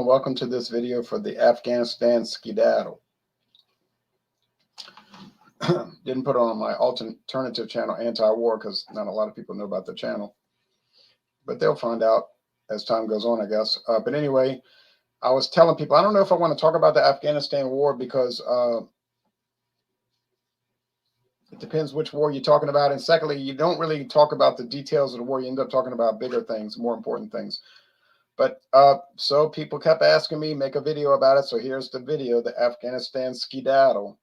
and welcome to this video for the Afghanistan Skeedaddle. Didn't put it on my alternative channel, Anti-War, because not a lot of people know about the channel. But they'll find out as time goes on, I guess. But anyway, I was telling people, I don't know if I want to talk about the Afghanistan war because it depends which war you're talking about. And secondly, you don't really talk about the details of the war. You end up talking about bigger things, more important things. But so people kept asking me, make a video about it. So here's the video, the Afghanistan Skeedaddle.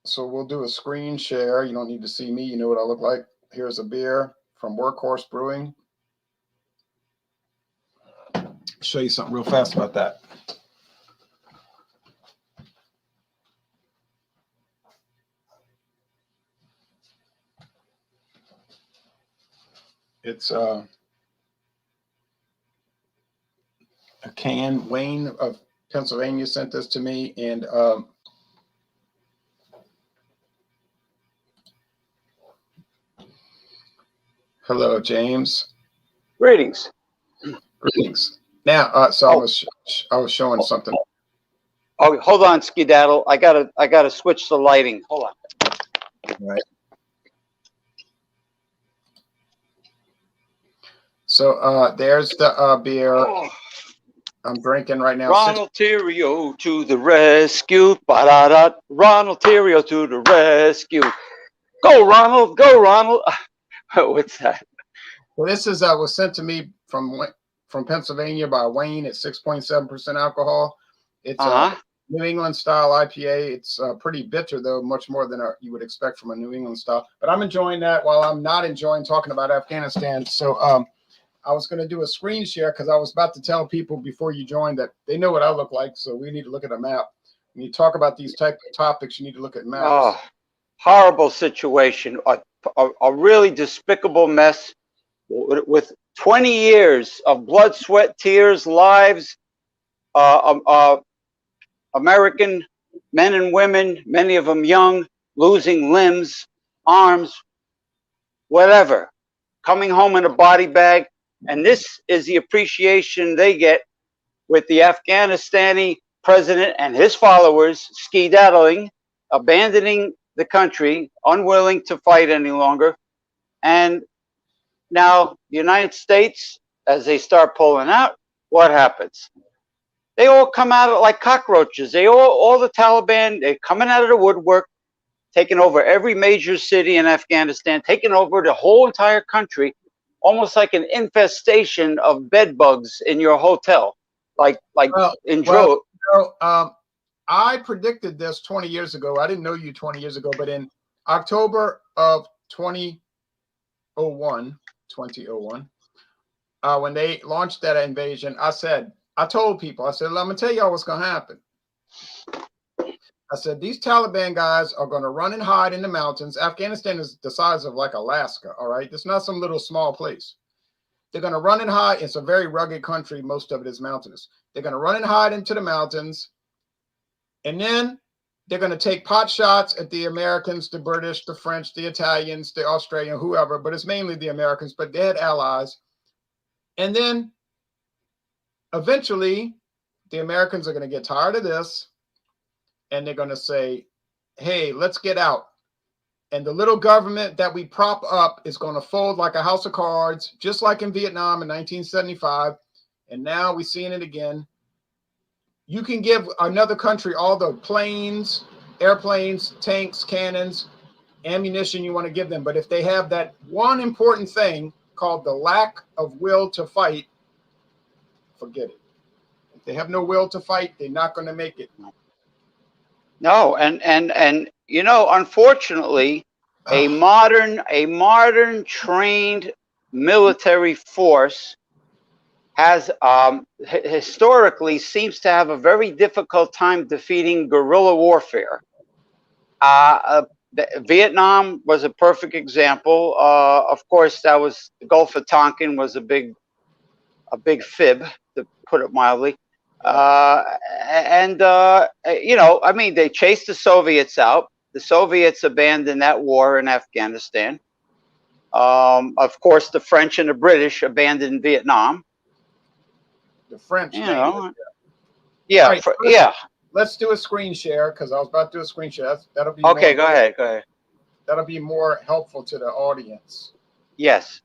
So we'll do a screen share. You don't need to see me. You know what I look like. Here's a beer from Workhorse Brewing. Show you something real fast about that. It's a can. Wayne of Pennsylvania sent this to me, and hello, James. Greetings. Greetings. Now, so I was showing something. Oh, hold on, Skeedaddle. I gotta switch the lighting. Hold on. All right. So there's the beer I'm drinking right now. Ronald Terrio to the rescue. Ba-da-da. Ronald Terrio to the rescue. Go, Ronald. Go, Ronald. What's that? Well, this is was sent to me from Pennsylvania by Wayne at 6.7% alcohol. It's a New England style IPA. It's pretty bitter, though, much more than you would expect from a New England style. But I'm enjoying that while I'm not enjoying talking about Afghanistan. So I was going to do a screen share because I was about to tell people before you joined that they know what I look like. So we need to look at a map. When you talk about these type of topics, you need to look at maps. Oh, horrible situation. A really despicable mess with 20 years of blood, sweat, tears, lives, American men and women, many of them young, losing limbs, arms, whatever, coming home in a body bag. And this is the appreciation they get with the Afghanistani president and his followers skedaddling, abandoning the country, unwilling to fight any longer. And now the United States, as they start pulling out, what happens? They all come out like cockroaches. All the Taliban, they're coming out of the woodwork, taking over every major city in Afghanistan, taking over the whole entire country, almost like an infestation of bed bugs in your hotel, like in droves. I predicted this 20 years ago. I didn't know you 20 years ago, but in October of 2001, when they launched that invasion, I told people, I said, I'm going to tell y'all what's going to happen. I said, these Taliban guys are going to run and hide in the mountains. Afghanistan is the size of like Alaska, all right? It's not some little small place. They're going to run and hide. It's a very rugged country. Most of it is mountainous. They're going to run and hide into the mountains. And then they're going to take pot shots at the Americans, the British, the French, the Italians, the Australian, whoever, but it's mainly the Americans, but they had allies. And then eventually the Americans are going to get tired of this. And they're going to say, hey, let's get out. And the little government that we prop up is going to fold like a house of cards, just like in Vietnam in 1975. And now we're seeing it again. You can give another country all the planes, airplanes, tanks, cannons, ammunition you want to give them. But if they have that one important thing called the lack of will to fight, forget it. If they have no will to fight, they're not going to make it. No, and you know, unfortunately, a modern trained military force has historically seems to have a very difficult time defeating guerrilla warfare. Vietnam was a perfect example. Of course, that was the Gulf of Tonkin was a big fib, to put it mildly. You know, I mean, they chased the Soviets out. The Soviets abandoned that war in Afghanistan. Of course, the French and the British abandoned Vietnam. The French You named it. know. All Yeah. right, Yeah. let's do a screen share because I was about to do a screen share. That'll be Okay. more, Go ahead. Go ahead. that'll be more helpful to the audience. Yes.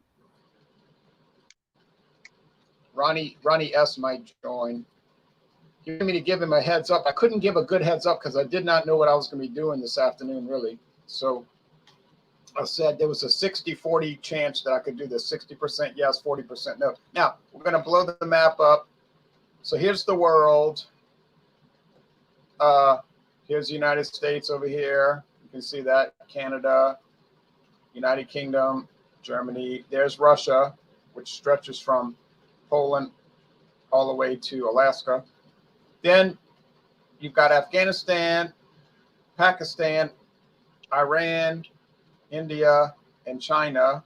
Ronnie S might join. You want me to give him a heads up? I couldn't give a good heads up because I did not know what I was going to be doing this afternoon, really. So I said there was a 60-40 chance that I could do this. 60% yes, 40% no. Now, we're going to blow the map up. So here's the world. Here's the United States over here. You can see that. Canada, United Kingdom, Germany. There's Russia, which stretches from Poland all the way to Alaska. Then you've got Afghanistan, Pakistan, Iran, India, and China.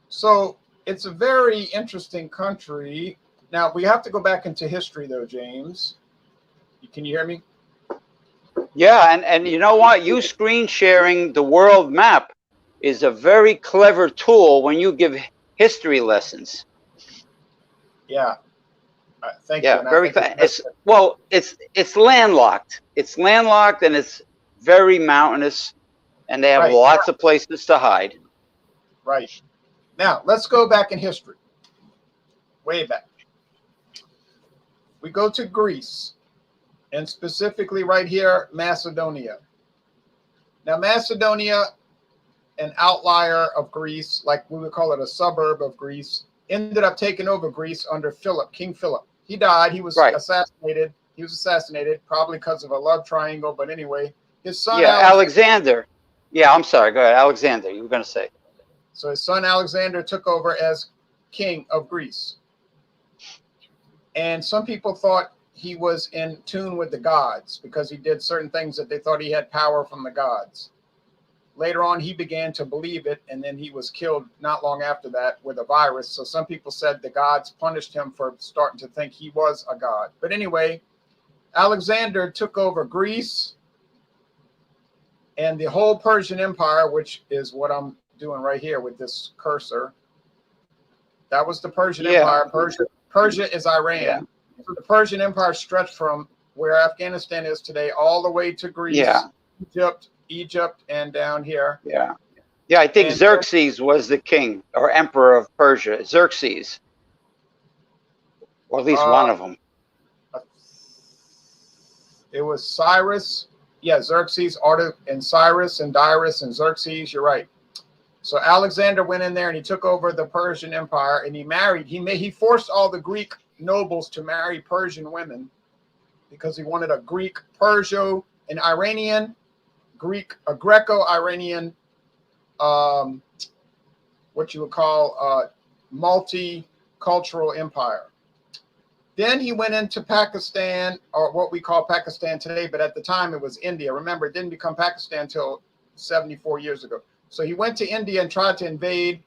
So it's a very interesting country. Now, we have to go back into history, though, James. Can you hear me? Yeah, and you know what? You screen sharing the world map is a very clever tool when you give history lessons. Yeah. Thank you. Yeah, And I very think clever. It's landlocked. It's landlocked and it's very mountainous, and they have right. lots of places to hide. Right. Now, let's go back in history. Way back. We go to Greece, and specifically right here, Macedonia. Now, Macedonia, an outlier of Greece, like we would call it a suburb of Greece, ended up taking over Greece under Philip, King Philip. He died. He was assassinated. He was assassinated probably because of a love triangle. But anyway, his son Alexander. Yeah, I'm sorry. Go ahead, Alexander. You were going to say. So his son Alexander took over as king of Greece. And some people thought he was in tune with the gods because he did certain things that they thought he had power from the gods. Later on, he began to believe it, and then he was killed not long after that with a virus. So some people said the gods punished him for starting to think he was a god. But anyway, Alexander took over Greece and the whole Persian Empire, which is what I'm doing right here with this cursor. That was the Persian Empire. Persia is Iran. Yeah. So the Persian Empire stretched from where Afghanistan is today all the way to Greece, Egypt, and down here. Yeah. Yeah, I think Xerxes was the king or emperor of Persia. Xerxes. Or at least one of them. It was Cyrus. Yeah, Xerxes, and Cyrus, and Darius, and Xerxes. You're right. So Alexander went in there and he took over the Persian Empire, and he forced all the Greek nobles to marry Persian women because he wanted a Greek, an Iranian, a Greco-Iranian, what you would call multicultural empire. Then he went into Pakistan, or what we call Pakistan today, but at the time it was India. Remember, it didn't become Pakistan until 74 years ago. So he went to India and tried to invade,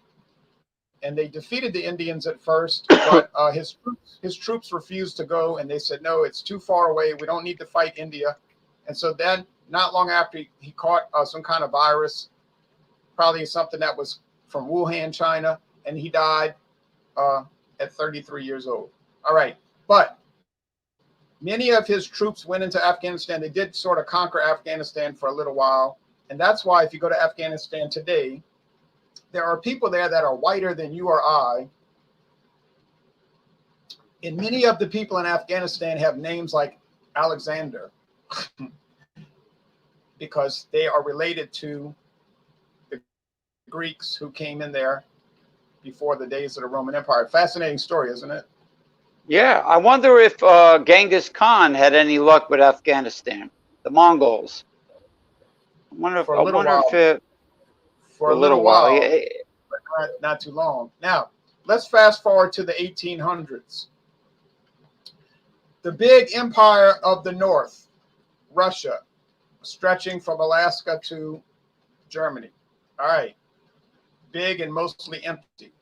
and they defeated the Indians at first, but his troops refused to go, and they said, no, it's too far away. We don't need to fight India. And so then, not long after, he caught some kind of virus, probably something that was from Wuhan, China, and he died at 33 years old. All right, but many of his troops went into Afghanistan. They did sort of conquer Afghanistan for a little while, and that's why if you go to Afghanistan today, there are people there that are whiter than you or I. And many of the people in Afghanistan have names like Alexander because they are related to the Greeks who came in there before the days of the Roman Empire. Fascinating story, isn't it? Yeah, I wonder if Genghis Khan had any luck with Afghanistan, the Mongols. For a little while, yeah. But not too long. Now, let's fast forward to the 1800s. The big empire of the North, Russia, stretching from Alaska to Germany. All right. Big and mostly empty.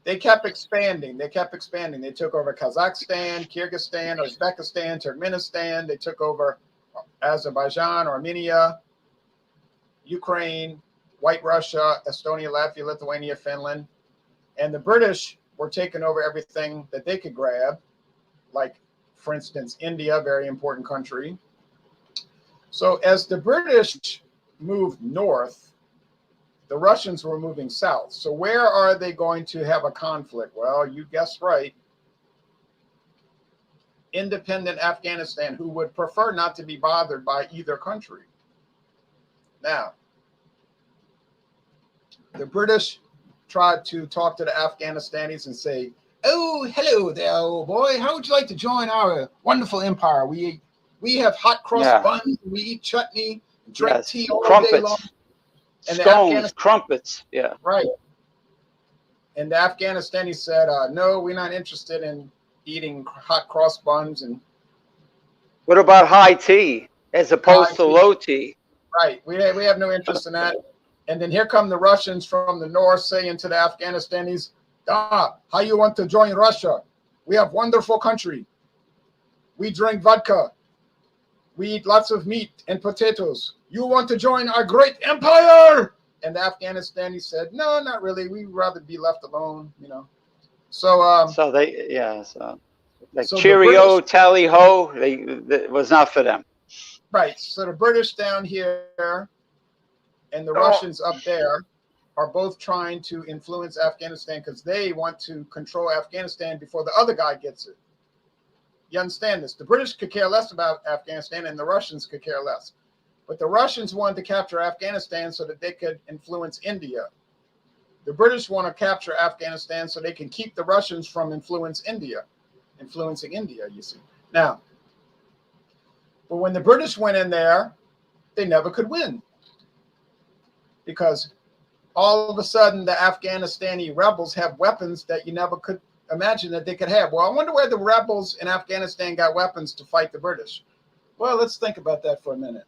They kept expanding. They took over Kazakhstan, Kyrgyzstan, Uzbekistan, Turkmenistan. They took over Azerbaijan, Armenia, Ukraine, White Russia, Estonia, Latvia, Lithuania, Finland. And the British were taking over everything that they could grab, like, for instance, India, very important country. So as the British moved north, the Russians were moving south. So where are they going to have a conflict? Well, you guessed right. Independent Afghanistan, who would prefer not to be bothered by either country. Now, the British tried to talk to the Afghanistanis and say, "Oh, hello there, old boy. How would you like to join our wonderful empire? We have hot cross buns, we eat chutney, drink tea all day long." And scones, crumpets, yeah. Right. And the Afghanistan said, no, we're not interested in eating hot cross buns. And what about high tea as opposed to low tea? Right. We have no interest in that. And then here come the Russians from the north saying to the Afghanistanis, how you want to join Russia? We have wonderful country. We drink vodka. We eat lots of meat and potatoes. You want to join our great empire? And the Afghanistani said, no, not really. We'd rather be left alone, you know. So so they, yeah, so like so cheerio, British, tally ho, it was not for them. Right. So the British down here and the Russians up there are both trying to influence Afghanistan because they want to control Afghanistan before the other guy gets it. You understand this? The British could care less about Afghanistan and the Russians could care less. But the Russians wanted to capture Afghanistan so that they could influence India. The British want to capture Afghanistan so they can keep the Russians from influencing India, you see. Now, but when the British went in there, they never could win. Because all of a sudden, the Afghanistani rebels have weapons that you never could imagine that they could have. Well, I wonder where the rebels in Afghanistan got weapons to fight the British. Well, let's think about that for a minute.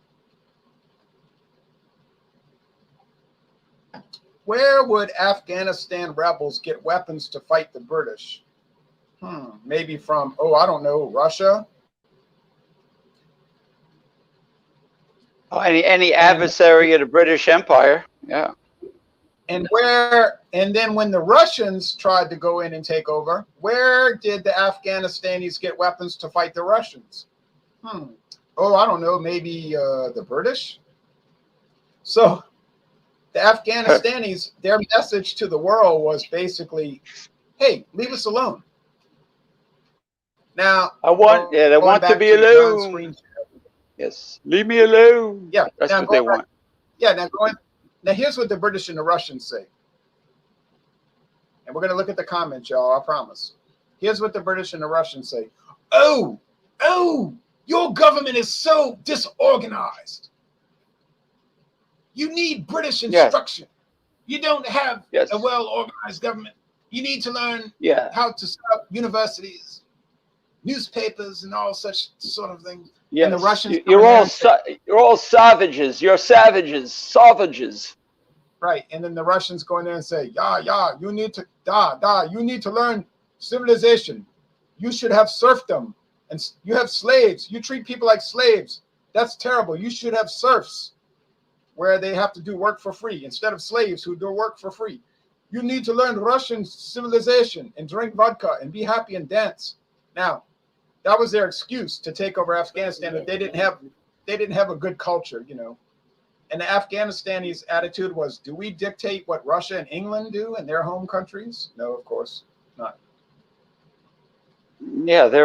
Where would Afghanistan rebels get weapons to fight the British? Maybe from, I don't know, Russia? Oh, any adversary of the British Empire, yeah. And then when the Russians tried to go in and take over, where did the Afghanistanis get weapons to fight the Russians? I don't know, maybe the British? So the Afghanistanis, their message to the world was basically, hey, leave us alone. Now, they want to be alone. Yes, leave me alone. Yeah, that's what they want. Yeah, now here's what the British and the Russians say. And we're going to look at the comments, y'all, I promise. Here's what the British and the Russians say. Oh, your government is so disorganized. You need British instruction. Yes. You don't have a well-organized government. You need to learn how to set up universities, newspapers, and all such sort of things. Yes. And the Russians, you're all savages. You're savages. Right. And then the Russians go in there and say, you need to learn civilization. You should have serfdom. And you have slaves. You treat people like slaves. That's terrible. You should have serfs, where they have to do work for free instead of slaves who do work for free. You need to learn Russian civilization and drink vodka and be happy and dance. Now, that was their excuse to take over Afghanistan, that they didn't have a good culture, you know. And the Afghanistanis' attitude was, do we dictate what Russia and England do in their home countries? No, of course not. Yeah, they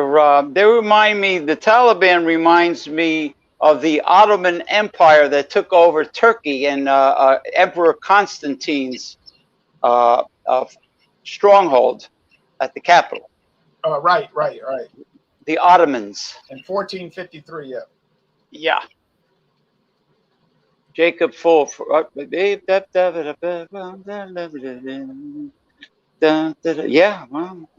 remind me, the Taliban reminds me of the Ottoman Empire that took over Turkey and Emperor Constantine's stronghold at the capital. Right. The Ottomans. In 1453, yeah. Yeah. Jacob Full. Yeah. Well.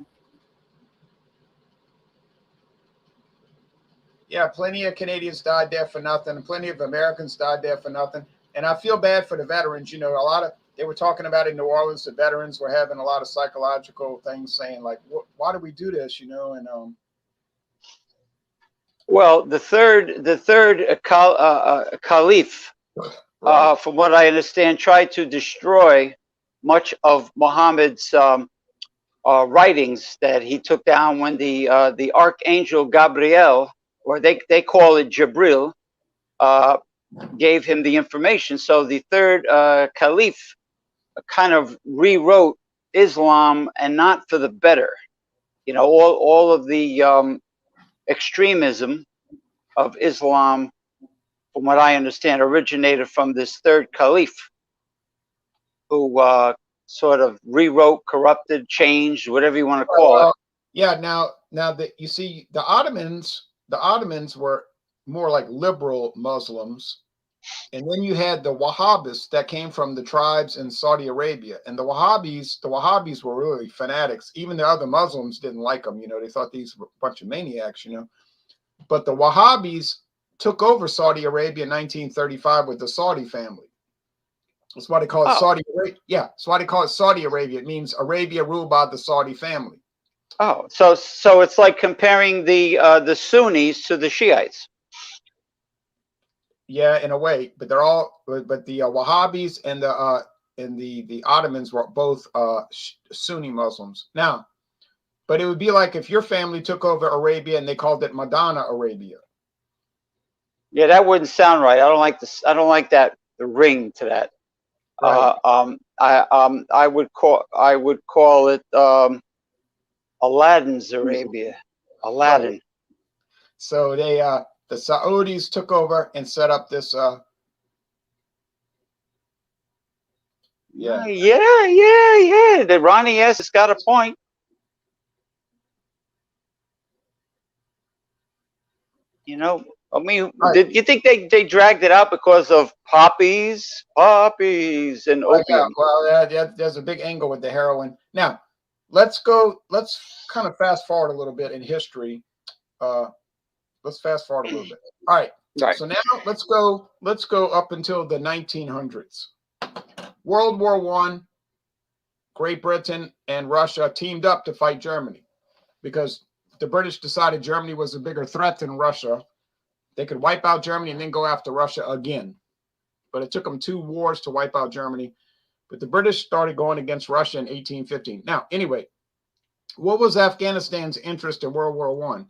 Yeah, plenty of Canadians died there for nothing, and plenty of Americans died there for nothing. And I feel bad for the veterans. You know, they were talking about in New Orleans, the veterans were having a lot of psychological things, saying like, why do we do this? You know, and well, the third caliph, from what I understand, tried to destroy much of Muhammad's writings that he took down when the archangel Gabriel, or they call it Jibril, gave him the information. So the third caliph kind of rewrote Islam, and not for the better. You know, all of the extremism of Islam, from what I understand, originated from this third caliph, who sort of rewrote, corrupted, changed, whatever you want to call it. Yeah. Now that you see, the Ottomans were more like liberal Muslims, and then you had the Wahhabists that came from the tribes in Saudi Arabia, and the Wahhabis were really fanatics. Even the other Muslims didn't like them. You know, they thought these were a bunch of maniacs. You know, but the Wahhabis took over Saudi Arabia in 1935 with the Saudi family. That's why they call it Saudi Arabia. Yeah, that's why they call it Saudi Arabia. It means Arabia ruled by the Saudi family. Oh, so it's like comparing the Sunnis to the Shiites. Yeah, in a way, but they're all. But the Wahhabis and the Ottomans were both Sunni Muslims. Now, but it would be like if your family took over Arabia and they called it Madonna Arabia. Yeah, that wouldn't sound right. I don't like this. I don't like that. The ring to that. Right. I would call it Aladdin's Arabia. Aladdin. Right. So they the Saudis took over and set up this Yeah. The Ronnie S has got a point. You know, I mean, did you think they dragged it out because of poppies and opium? Yeah, well, there's a big angle with the heroin. Now, let's kind of fast forward a little bit in history. Let's fast forward a little bit. All right. So now let's go up until the 1900s. World War I, Great Britain and Russia teamed up to fight Germany because the British decided Germany was a bigger threat than Russia. They could wipe out Germany and then go after Russia again. But it took them 2 wars to wipe out Germany. But the British started going against Russia in 1815. Now, anyway, what was Afghanistan's interest in World War I?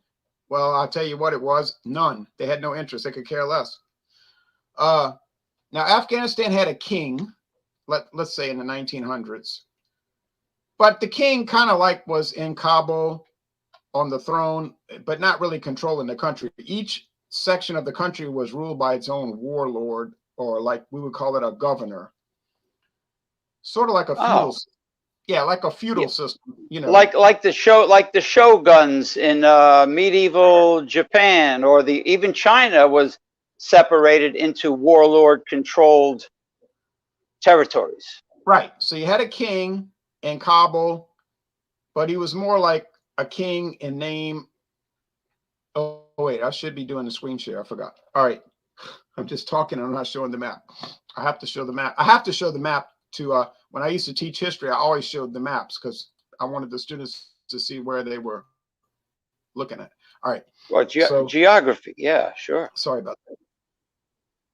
Well, I'll tell you what it was. None. They had no interest. They could care less. Now, Afghanistan had a king, let's say in the 1900s. But the king kind of like was in Kabul on the throne, but not really controlling the country. Each section of the country was ruled by its own warlord, or like we would call it a governor. Sort of like a feudal system. Yeah, like a feudal system, you know. Like the shoguns in medieval Japan, or even China was separated into warlord controlled territories. Right. So you had a king in Kabul, but he was more like a king in name. Oh wait, I should be doing the screen share. I forgot. All right. I'm just talking. I'm not showing the map. I have to show the map. I have to show the map to when I used to teach history, I always showed the maps because I wanted the students to see where they were looking at. All right. Well, geography. Yeah, sure. Sorry about that.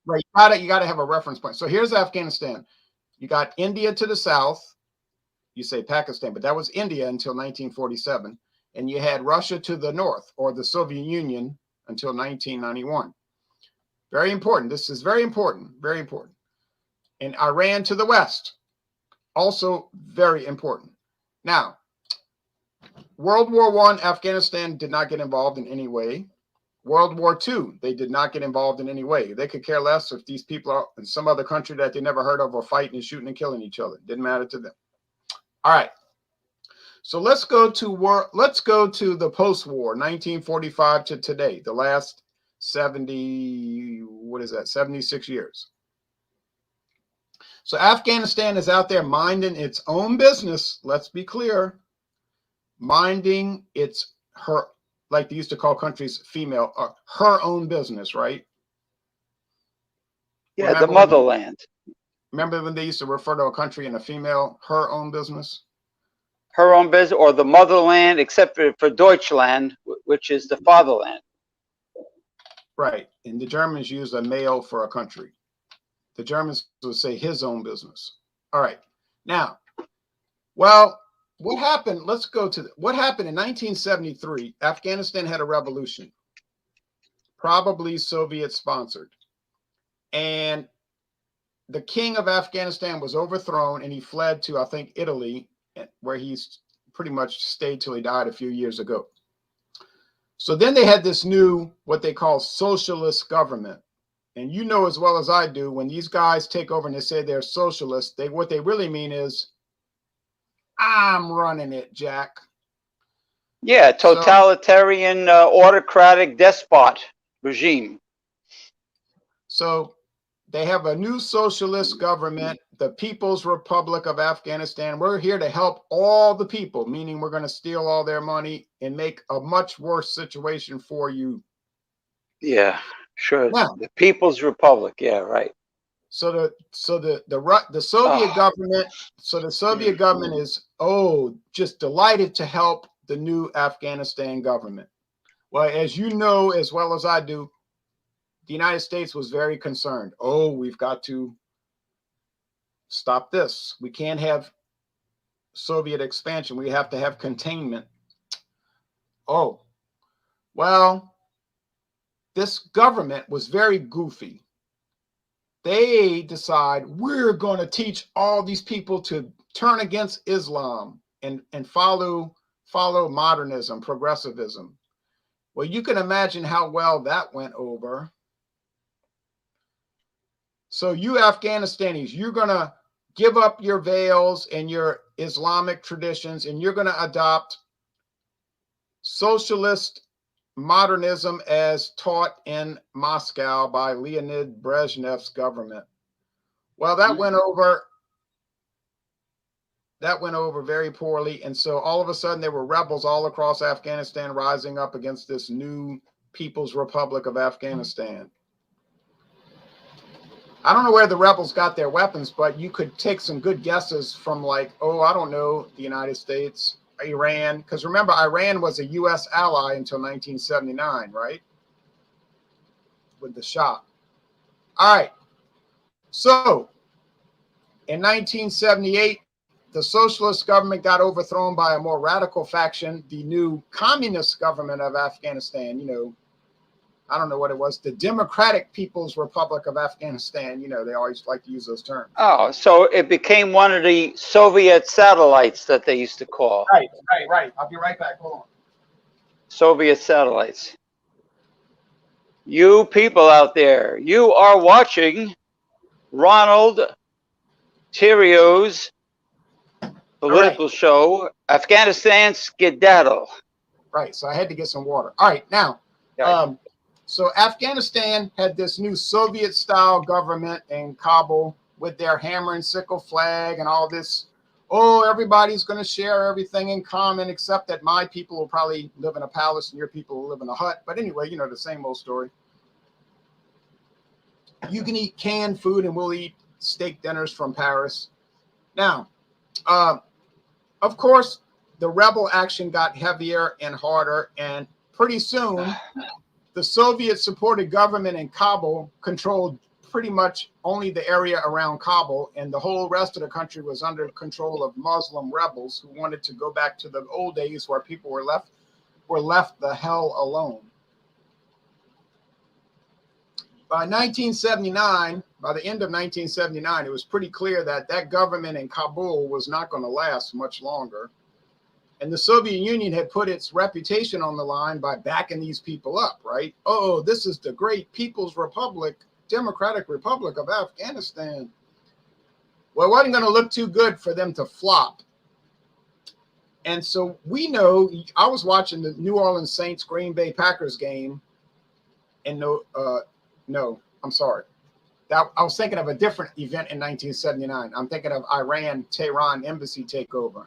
Right. You got to have a reference point. So here's Afghanistan. You got India to the south. You say Pakistan, but that was India until 1947. And you had Russia to the north, or the Soviet Union, until 1991. Very important. This is very important. Very important. And Iran to the west. Also very important. Now, World War I, Afghanistan did not get involved in any way. World War II, they did not get involved in any way. They could care less if these people are in some other country that they never heard of are fighting and shooting and killing each other. It didn't matter to them. All right. So let's go to the post-war, 1945 to today, the last 76 years. So Afghanistan is out there minding its own business. Let's be clear. Minding like they used to call countries female, her own business, right? Yeah, remember the motherland. Remember when they used to refer to a country in a female, her own business? Her own business, or the motherland, except for Deutschland, which is the fatherland. Right. And the Germans use a male for a country. The Germans would say his own business. All right. Now, well, what happened? Let's go to what happened in 1973. Afghanistan had a revolution, probably Soviet sponsored. And the king of Afghanistan was overthrown and he fled to, I think, Italy, where he's pretty much stayed till he died a few years ago. So then they had this new, what they call socialist government. And you know as well as I do, when these guys take over and they say they're socialists, what they really mean is, I'm running it, Jack. Yeah, totalitarian, autocratic despot regime. So they have a new socialist government, the People's Republic of Afghanistan. We're here to help all the people, meaning we're going to steal all their money and make a much worse situation for you. Yeah, sure. Now, the People's Republic. Yeah, right. So the Soviet government, so the Soviet government is just delighted to help the new Afghanistan government. Well, as you know as well as I do, the United States was very concerned. Oh, we've got to stop this. We can't have Soviet expansion. We have to have containment. Oh, well, this government was very goofy. They decide we're going to teach all these people to turn against Islam and follow modernism, progressivism. Well, you can imagine how well that went over. So you Afghanistanis, you're going to give up your veils and your Islamic traditions, and you're going to adopt socialist modernism as taught in Moscow by Leonid Brezhnev's government. Well, that went over very poorly. And so all of a sudden there were rebels all across Afghanistan rising up against this new People's Republic of Afghanistan. I don't know where the rebels got their weapons, but you could take some good guesses from like, I don't know, the United States, Iran, because remember, Iran was a U.S. ally until 1979, right? With the Shah. All right. So in 1978, the socialist government got overthrown by a more radical faction, the new communist government of Afghanistan. I don't know what it was, the Democratic People's Republic of Afghanistan. They always like to use those terms. Oh, so it became one of the Soviet satellites that they used to call. Right. I'll be right back. Hold on. Soviet satellites. You people out there, you are watching Ronald Theriot's political show, Afghanistan Skeedaddle. Right, so I had to get some water. All right, now, so Afghanistan had this new Soviet-style government in Kabul with their hammer and sickle flag and all this. Everybody's going to share everything in common, except that my people will probably live in a palace and your people will live in a hut. But anyway, the same old story. You can eat canned food and we'll eat steak dinners from Paris. Now, of course, the rebel action got heavier and harder, and pretty soon, the Soviet-supported government in Kabul controlled pretty much only the area around Kabul, and the whole rest of the country was under control of Muslim rebels who wanted to go back to the old days where people were left the hell alone. By 1979, by the end of 1979, it was pretty clear that that government in Kabul was not going to last much longer. And the Soviet Union had put its reputation on the line by backing these people up, right? Oh, this is the great People's Republic, Democratic Republic of Afghanistan. Well, it wasn't going to look too good for them to flop. And so we know, I was watching the New Orleans Saints Green Bay Packers game, and no, I'm sorry. I was thinking of a different event in 1979. I'm thinking of Iran-Tehran embassy takeover.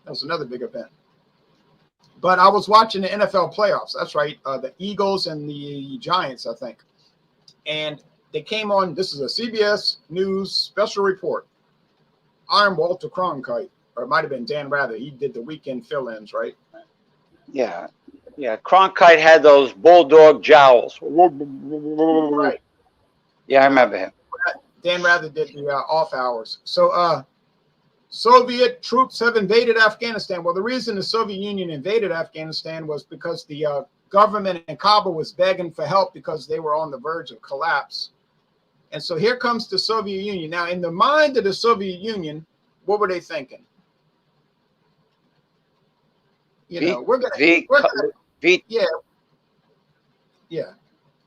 That was another big event. But I was watching the NFL playoffs. That's right. The Eagles and the Giants, I think. And they came on. This is a CBS News special report. I'm Walter Cronkite, or it might have been Dan Rather. He did the weekend fill-ins, right? Yeah. Cronkite had those bulldog jowls. Right. Yeah, I remember him. Dan Rather did the off hours. So Soviet troops have invaded Afghanistan. Well, the reason the Soviet Union invaded Afghanistan was because the government in Kabul was begging for help because they were on the verge of collapse. And so here comes the Soviet Union. Now, in the mind of the Soviet Union, what were they thinking? You know, yeah.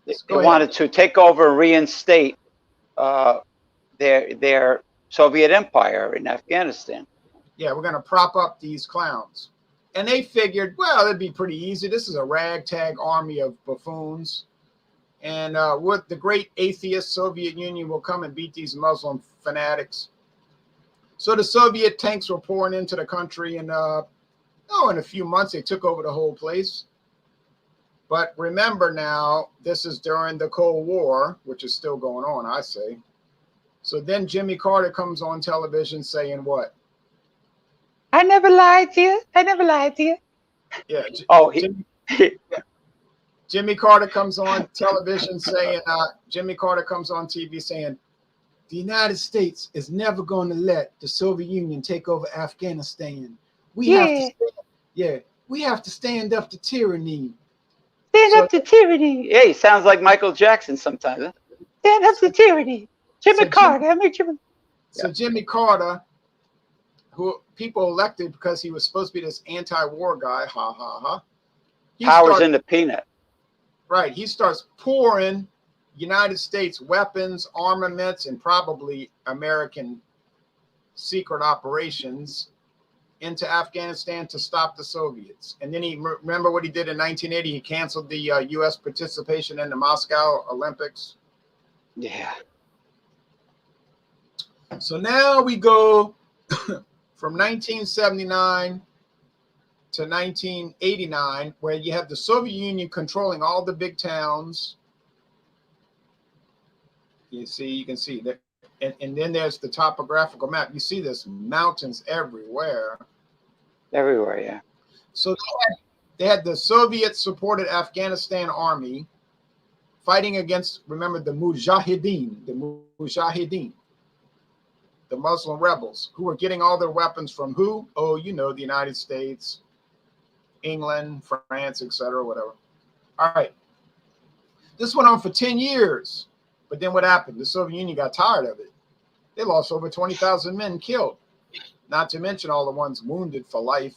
They wanted to take over and reinstate their Soviet empire in Afghanistan. Yeah, we're going to prop up these clowns. And they figured, well, it'd be pretty easy. This is a ragtag army of buffoons. And with the great atheist Soviet Union will come and beat these Muslim fanatics. So the Soviet tanks were pouring into the country, and in a few months they took over the whole place. But remember now, this is during the Cold War, which is still going on, I say. So then Jimmy Carter comes on television saying what? I never lied to you. I never lied to you. Yeah. Jimmy Carter comes on television saying, Jimmy Carter comes on TV saying, the United States is never going to let the Soviet Union take over Afghanistan. We have to stand up to tyranny. Stand up to tyranny. Yeah, he sounds like Michael Jackson sometimes. Huh? Stand up to tyranny. Jimmy Carter. So Jimmy Carter, who people elected because he was supposed to be this anti-war guy, Powers in the peanut. Right. He starts pouring United States weapons, armaments, and probably American secret operations into Afghanistan to stop the Soviets. And then remember what he did in 1980? He canceled the U.S. participation in the Moscow Olympics. Yeah. So now we go from 1979 to 1989, where you have the Soviet Union controlling all the big towns. You can see that. And then there's the topographical map. You see this mountains everywhere. Everywhere, yeah. So they had the Soviet-supported Afghanistan army fighting against, remember, the Mujahideen, the Muslim rebels, who were getting all their weapons from who? Oh, the United States, England, France, etc., whatever. All right. This went on for 10 years. But then what happened? The Soviet Union got tired of it. They lost over 20,000 men killed, not to mention all the ones wounded for life.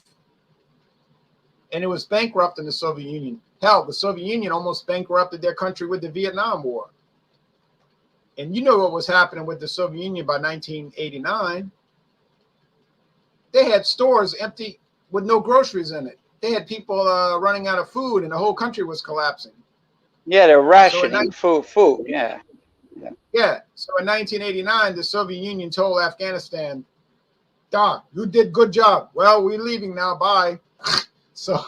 And it was bankrupt in the Soviet Union. Hell, the Soviet Union almost bankrupted their country with the Vietnam War. And you know what was happening with the Soviet Union by 1989? They had stores empty with no groceries in it. They had people running out of food, and the whole country was collapsing. Yeah, they're rationing food. Yeah. Yeah. So in 1989, the Soviet Union told Afghanistan, Doc, you did good job. Well, we're leaving now. Bye. So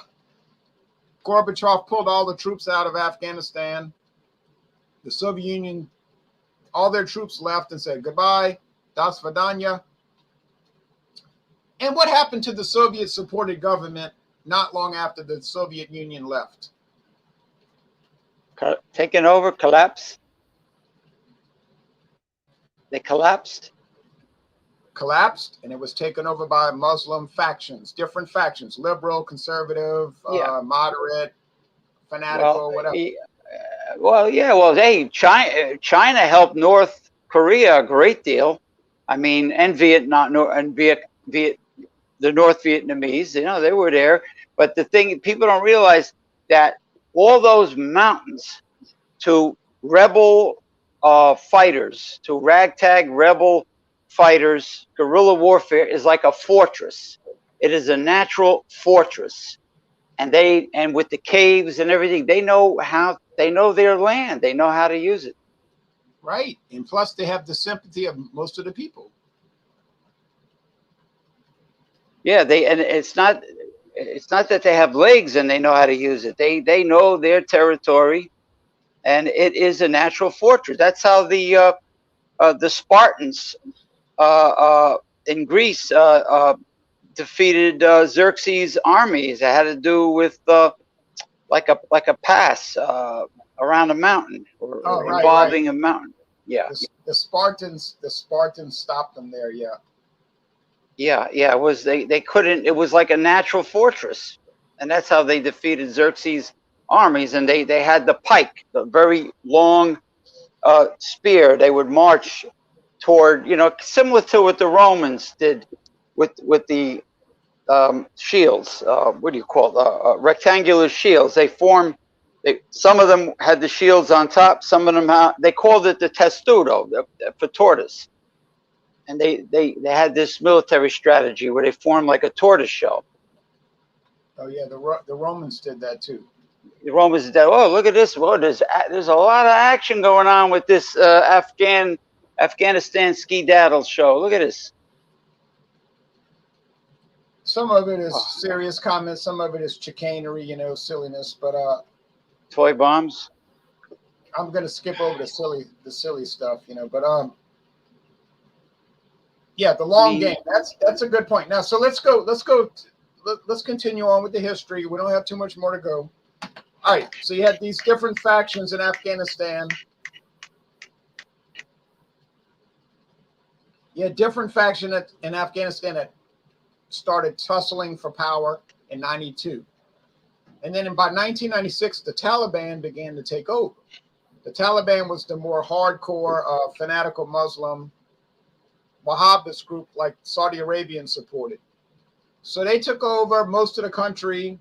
Gorbachev pulled all the troops out of Afghanistan. The Soviet Union, all their troops left and said goodbye. Das Vidanya. And what happened to the Soviet-supported government not long after the Soviet Union left? Taken over, collapse. They collapsed, and it was taken over by Muslim factions, different factions, liberal, conservative, moderate, fanatical, whatever. Hey, China helped North Korea a great deal. I mean, and Vietnam, the North Vietnamese, they were there. But the thing, people don't realize that all those mountains to rebel fighters, to ragtag rebel fighters, guerrilla warfare is like a fortress. It is a natural fortress. And with the caves and everything, they know their land. They know how to use it. Right. And plus they have the sympathy of most of the people. Yeah, and it's not that they have legs and they know how to use it. They know their territory, and it is a natural fortress. That's how the Spartans in Greece defeated Xerxes' armies. It had to do with like a pass around a mountain or involving a mountain. Yeah. The Spartans stopped them there. Yeah. Yeah, yeah. It was they couldn't. It was like a natural fortress, and that's how they defeated Xerxes' armies. And they had the pike, the very long spear. They would march toward, similar to what the Romans did with the shields. What do you call it? Rectangular shields. They formed. Some of them had the shields on top. Some of them they called it the testudo, for tortoise. And they had this military strategy where they formed like a tortoise shell. Oh yeah, the Romans did that too. The Romans said, "Oh, look at this! Well, there's a lot of action going on with this Afghanistan Skeedaddle show. Look at this." Some of it is serious comments, some of it is chicanery, silliness. But Toy bombs. I'm gonna skip over the silly stuff, But yeah, the long game. That's a good point. Now, so let's continue on with the history. We don't have too much more to go. All right. So you had these different factions in Afghanistan. You had different factions in Afghanistan that started tussling for power in 92. And then by 1996, the Taliban began to take over. The Taliban was the more hardcore, fanatical Muslim Wahhabist group like Saudi Arabian supported. So they took over most of the country,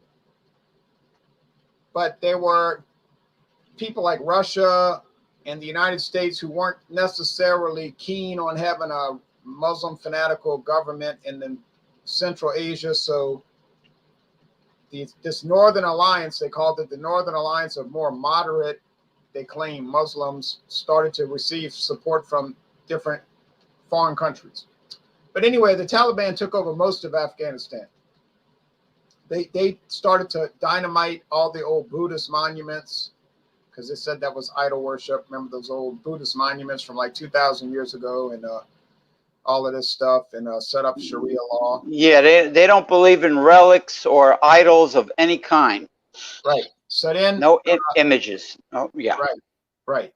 but there were people like Russia and the United States who weren't necessarily keen on having a Muslim fanatical government in the Central Asia. So this Northern Alliance, they called it the Northern Alliance of more moderate, they claim, Muslims, started to receive support from different foreign countries. But anyway, the Taliban took over most of Afghanistan. They started to dynamite all the old Buddhist monuments because they said that was idol worship. Remember those old Buddhist monuments from like 2,000 years ago, and all of this stuff, and set up Sharia law. Yeah, they don't believe in relics or idols of any kind. Right. So then no images. Oh, yeah. Right.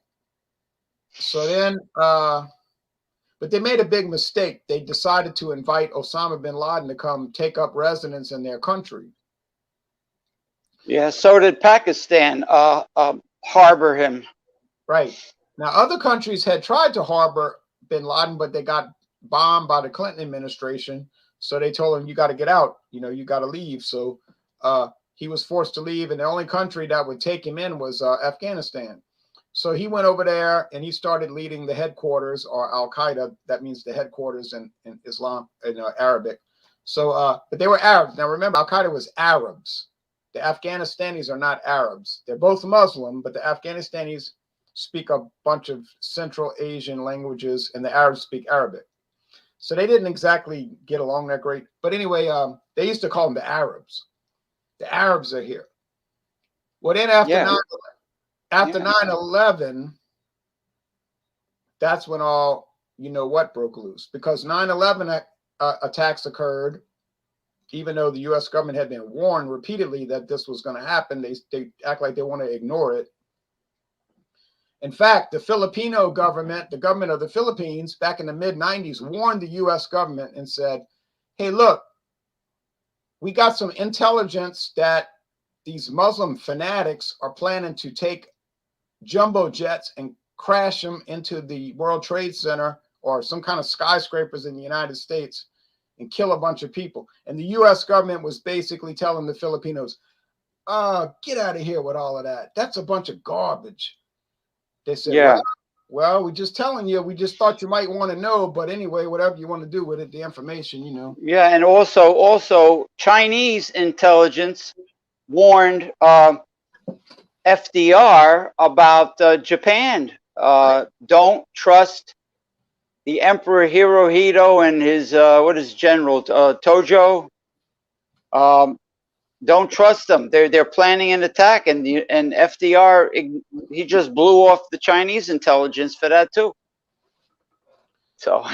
So then, but they made a big mistake. They decided to invite Osama bin Laden to come take up residence in their country. Yeah, so did Pakistan harbor him. Right. Now, other countries had tried to harbor bin Laden, but they got bombed by the Clinton administration. So they told him, you got to get out. You got to leave. So he was forced to leave. And the only country that would take him in was Afghanistan. So he went over there and he started leading the headquarters, or Al-Qaeda. That means the headquarters in Islam, in Arabic. So, but they were Arabs. Now remember, Al-Qaeda was Arabs. The Afghanistanis are not Arabs. They're both Muslim, but the Afghanistanis speak a bunch of Central Asian languages, and the Arabs speak Arabic. So they didn't exactly get along that great. But anyway, they used to call them the Arabs. The Arabs are here. Well, then after 9/11, that's when all what broke loose, because 9/11 attacks occurred, even though the U.S. government had been warned repeatedly that this was going to happen. They act like they want to ignore it. In fact, the Filipino government, the government of the Philippines, back in the mid-90s, warned the U.S. government and said, hey, look, we got some intelligence that these Muslim fanatics are planning to take jumbo jets and crash them into the World Trade Center or some kind of skyscrapers in the United States and kill a bunch of people. And the U.S. government was basically telling the Filipinos, get out of here with all of that. That's a bunch of garbage. They said, yeah. Well, we're just telling you. We just thought you might want to know. But anyway, whatever you want to do with it, the information, Yeah, and also Chinese intelligence warned FDR about Japan. Don't trust the Emperor Hirohito and his general Tojo. Don't trust them. They're planning an attack, and FDR, he just blew off the Chinese intelligence for that too. So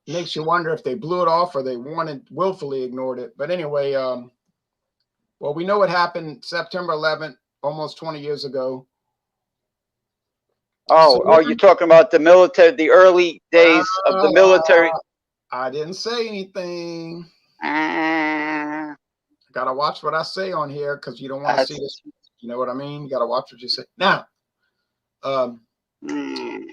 makes you wonder if they blew it off or they willfully ignored it. But anyway, well, we know what happened September 11th, almost 20 years ago. You're talking about the military, the early days of the military. I didn't say anything. Ah, I gotta watch what I say on here because you don't want to see this. You know what I mean? You gotta watch what you say. Now, mm,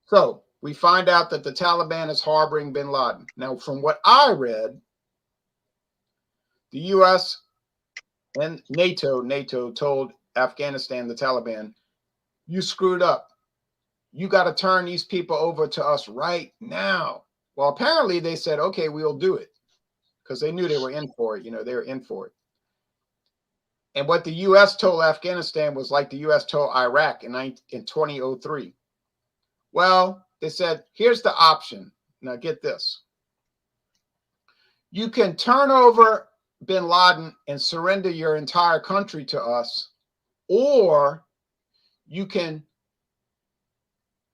so we find out that the Taliban is harboring bin Laden. Now, from what I read, the U.S. and NATO told Afghanistan, the Taliban, you screwed up. You got to turn these people over to us right now. Well, apparently they said, okay, we'll do it because they knew they were in for it. You know, they were in for it. And what the U.S. told Afghanistan was like the U.S. told Iraq in 2003. Well, they said, here's the option. Now get this. You can turn over bin Laden and surrender your entire country to us, or you can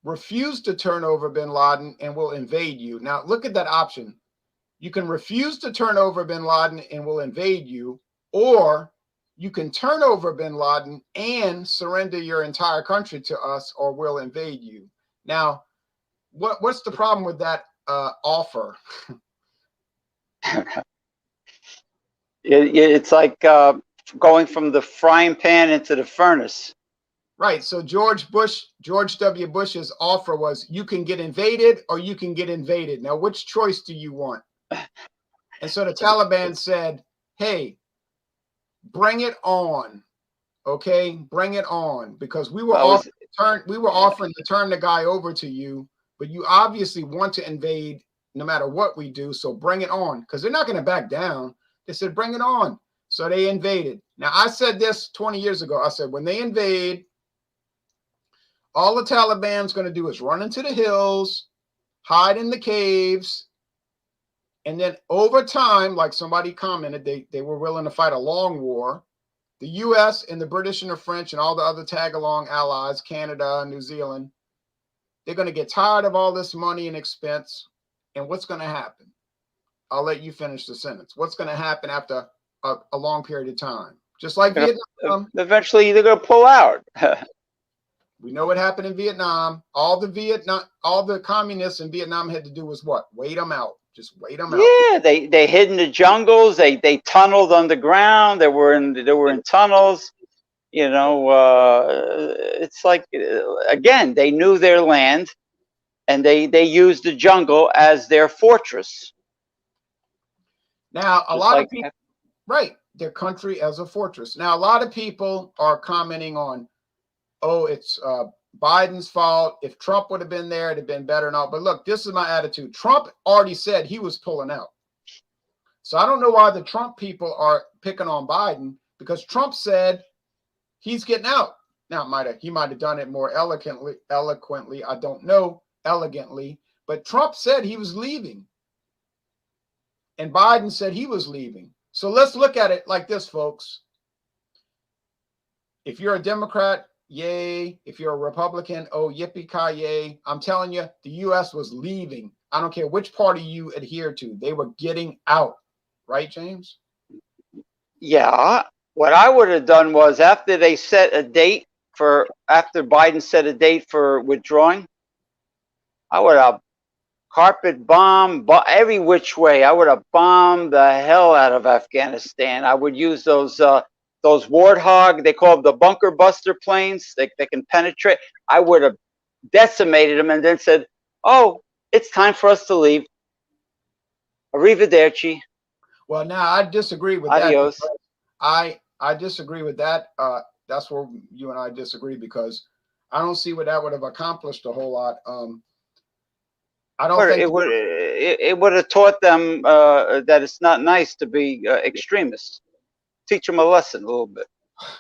refuse to turn over bin Laden and we'll invade you. Now, look at that option. You can refuse to turn over bin Laden and we'll invade you, or you can turn over bin Laden and surrender your entire country to us or we'll invade you. Now, what's the problem with that offer? it's like going from the frying pan into the furnace. Right. So George W. Bush's offer was you can get invaded or you can get invaded. Now, which choice do you want? And so the Taliban said, hey, bring it on. Okay, bring it on, because we were offering to turn the guy over to you, but you obviously want to invade no matter what we do. So bring it on, because they're not going to back down. They said, bring it on. So they invaded. Now, I said this 20 years ago. I said, when they invade, all the Taliban's going to do is run into the hills, hide in the caves. And then over time, like somebody commented, they were willing to fight a long war. The U.S. and the British and the French and all the other tag-along allies, Canada, New Zealand, they're going to get tired of all this money and expense. And what's going to happen? I'll let you finish the sentence. What's going to happen after a long period of time? Just like Vietnam. Eventually, they're going to pull out. We know what happened in Vietnam. All the communists in Vietnam had to do was what? Wait them out. Just wait them out. Yeah, they hid in the jungles. They tunneled underground. They were in tunnels. You know, it's like again, they knew their land, and they used the jungle as their fortress. Now, a lot of people, right, their country as a fortress. Now, a lot of people are commenting on, oh, it's Biden's fault. If Trump would have been there, it'd have been better and all. But look, this is my attitude. Trump already said he was pulling out. So I don't know why the Trump people are picking on Biden, because Trump said he's getting out. Now, he might have done it more eloquently. I don't know, elegantly. But Trump said he was leaving. And Biden said he was leaving. So let's look at it like this, folks. If you're a Democrat, yay. If you're a Republican, oh, yippee-ki-yay. I'm telling you, the U.S. was leaving. I don't care which party you adhere to. They were getting out. Right, James? Yeah. What I would have done was after Biden set a date for withdrawing, I would have carpet bombed every which way. I would have bombed the hell out of Afghanistan. I would use those Warthog, they call them the bunker buster planes. They can penetrate. I would have decimated them and then said, oh, it's time for us to leave. Arrivederci. Well, now I disagree with Adios. that. I disagree with that. That's where you and I disagree, because I don't see what that would have accomplished a whole lot. I don't think it would have taught them that it's not nice to be extremists. Teach them a lesson a little bit.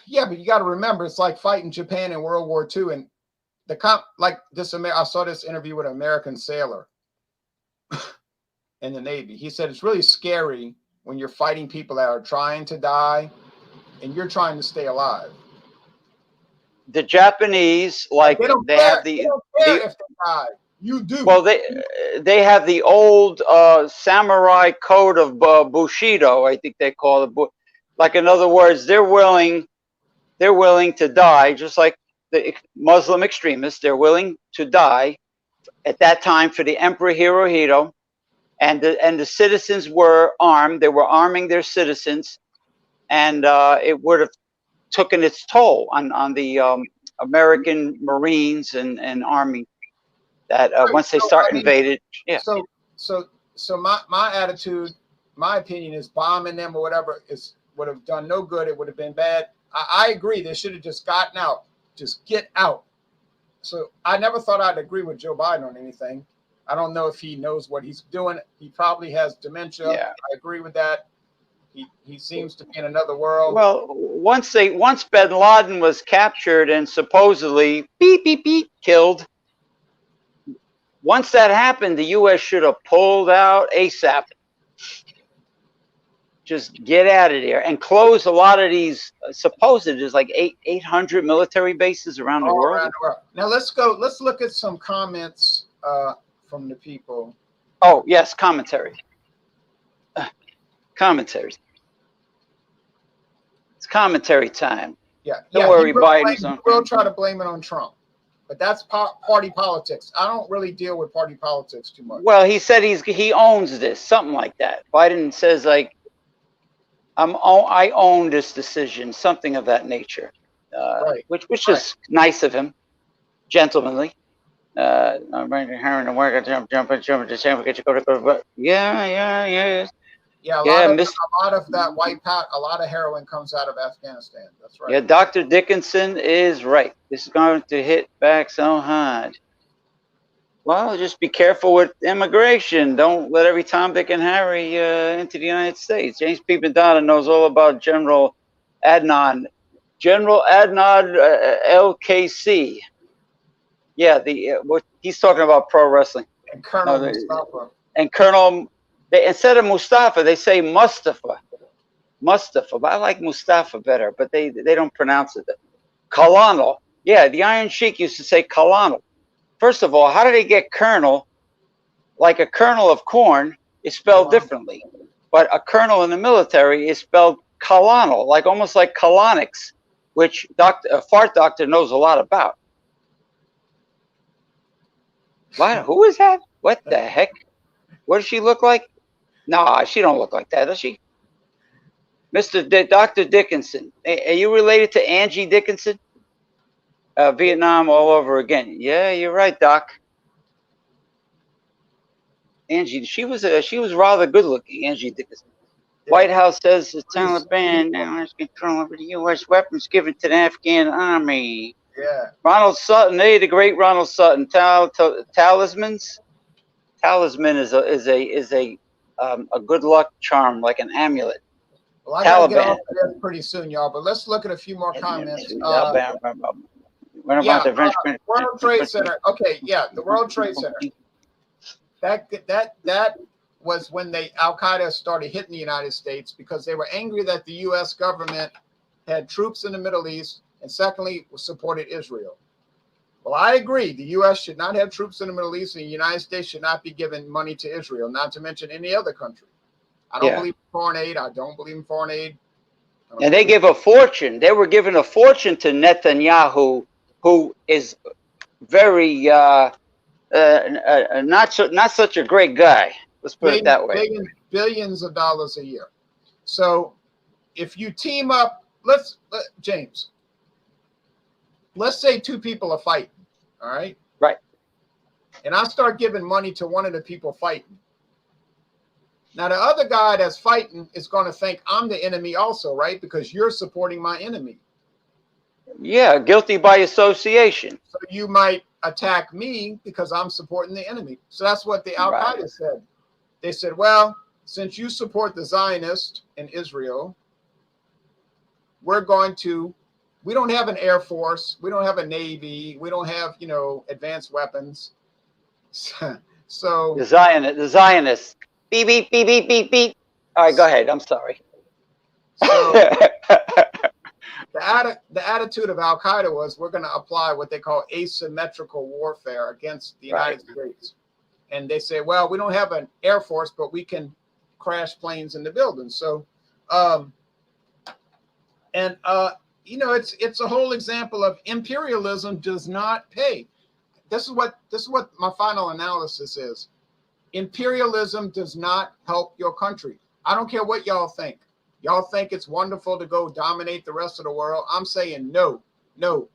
Yeah, but you got to remember, it's like fighting Japan in World War II, and I saw this interview with an American sailor in the Navy. He said it's really scary when you're fighting people that are trying to die and you're trying to stay alive. The Japanese, like they don't care if they die. You do. Well, they have the old samurai code of Bushido, I think they call it. Like, in other words, they're willing to die, just like the Muslim extremists. They're willing to die at that time for the Emperor Hirohito and the citizens were armed. They were arming their citizens, and it would have taken its toll on the American Marines and Army. That Right. once they So, start I mean, invaded, yeah, so my attitude, my opinion is bombing them or whatever would have done no good. It would have been bad. I agree. They should have just gotten out. Just get out. So I never thought I'd agree with Joe Biden on anything. I don't know if he knows what he's doing. He probably has dementia. yeah. I agree with that. He seems to be in another world. Well, once Bin Laden was captured and supposedly beep beep beep killed, once that happened, the U.S. should have pulled out ASAP. Just get out of there and close a lot of these supposed there's like 800 military bases around the world. Now let's look at some comments from the people. Oh yes, commentary. Commentaries. It's commentary time. Yeah, Don't worry, Biden. We'll try to blame it on Trump, but that's party politics. I don't really deal with party politics too much. Well, he said he owns this, something like that. Biden says like, I own this decision, something of that nature, right. which is nice of him, gentlemanly. I'm right here in work. Jump, get you go. Yeah. Yeah, a lot of that a lot of heroin comes out of Afghanistan. That's right. Yeah, Dr. Dickinson is right. This is going to hit back so hard. Well, just be careful with immigration. Don't let every Tom, Dick, and Harry into the United States. James P. Madonna knows all about General Adnan. General Adnan LKC. Yeah, what he's talking about pro wrestling. And Colonel Mustafa. And Colonel. Instead of Mustafa, they say Mustafa. Mustafa. But I like Mustafa better, but they don't pronounce it. Colonel. Yeah, the Iron Sheik used to say Colonel. First of all, how did they get Colonel? Like a kernel of corn is spelled differently. But a colonel in the military is spelled colonel, like almost like colonics, which a fart doctor knows a lot about. What? Who is that? What the heck? What does she look like? Nah, she don't look like that, does she? Dr. Dickinson. Are you related to Angie Dickinson? Vietnam all over again. Yeah, you're right, Doc. Angie, she was rather good looking, Angie Dickinson. Yeah. White House says the Taliban now has control over the U.S. weapons given to the Afghan army. Yeah. Ronald Sutton, the great Ronald Sutton. Talismans. Talisman is a good luck charm, like an amulet. Well, I gotta get off of this pretty soon, y'all. But let's look at a few more comments. World Trade Center. Okay, yeah, the World Trade Center. That was when Al Qaeda started hitting the United States because they were angry that the U.S. government had troops in the Middle East, and secondly, supported Israel. Well, I agree. The U.S. should not have troops in the Middle East, and the United States should not be giving money to Israel, not to mention any other country. I don't believe in foreign aid. I don't believe in foreign aid. And they give a fortune. They were giving a fortune to Netanyahu, who is very not such a great guy. Let's put it that way. Billions of dollars a year. So if you team up, James, let's say two people are fighting, all right? Right. And I start giving money to one of the people fighting. Now, the other guy that's fighting is going to think I'm the enemy also, right? Because you're supporting my enemy. Yeah, guilty by association. So you might attack me because I'm supporting the enemy. So that's what the Al Qaeda said. They said, well, since you support the Zionists in Israel, we don't have an Air Force. We don't have a Navy. We don't have, advanced weapons. So the Zionists. Beep, beep, beep, beep, beep, beep. All right, go ahead. I'm sorry. So the attitude of Al Qaeda was we're going to apply what they call asymmetrical warfare against the United States. And they say, well, we don't have an Air Force, but we can crash planes in the buildings. So, it's a whole example of imperialism does not pay. This is what my final analysis is. Imperialism does not help your country. I don't care what y'all think. Y'all think it's wonderful to go dominate the rest of the world. I'm saying no, no.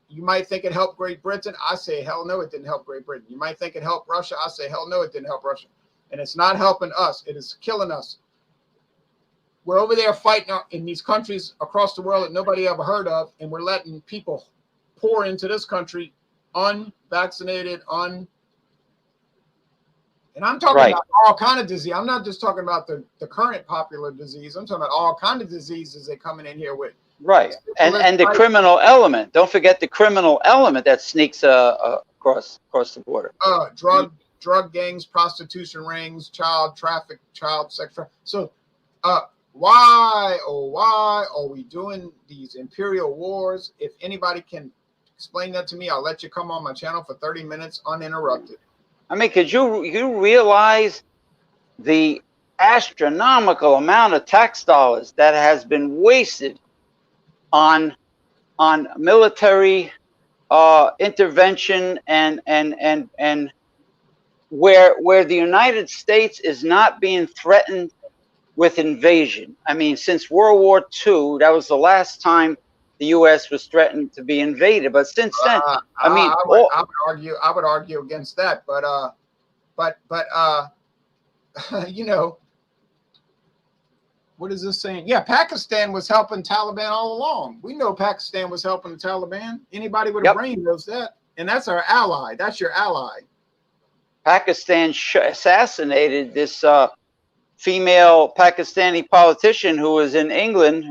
You might think it helped Great Britain. I say, hell no, it didn't help Great Britain. You might think it helped Russia. I say, hell no, it didn't help Russia. And it's not helping us. It is killing us. We're over there fighting in these countries across the world that nobody ever heard of, and we're letting people pour into this country unvaccinated, and I'm talking about all kind of disease. I'm not just talking about the current popular disease. I'm talking about all kind of diseases they're coming in here with. Right. And the criminal element. Don't forget the criminal element that sneaks across the border. Drug gangs, prostitution rings, child traffic, child sex traffic. So why are we doing these imperial wars? If anybody can explain that to me, I'll let you come on my channel for 30 minutes uninterrupted. I mean, could you realize the astronomical amount of tax dollars that has been wasted on military intervention and where the United States is not being threatened with invasion? I mean, since World War II, that was the last time the U.S. was threatened to be invaded. But since then, I would argue against that. But you know, what is this saying? Yeah, Pakistan was helping Taliban all along. We know Pakistan was helping the Taliban. Anybody with a brain knows that, and that's our ally. That's your ally. Pakistan assassinated this female Pakistani politician who was in England,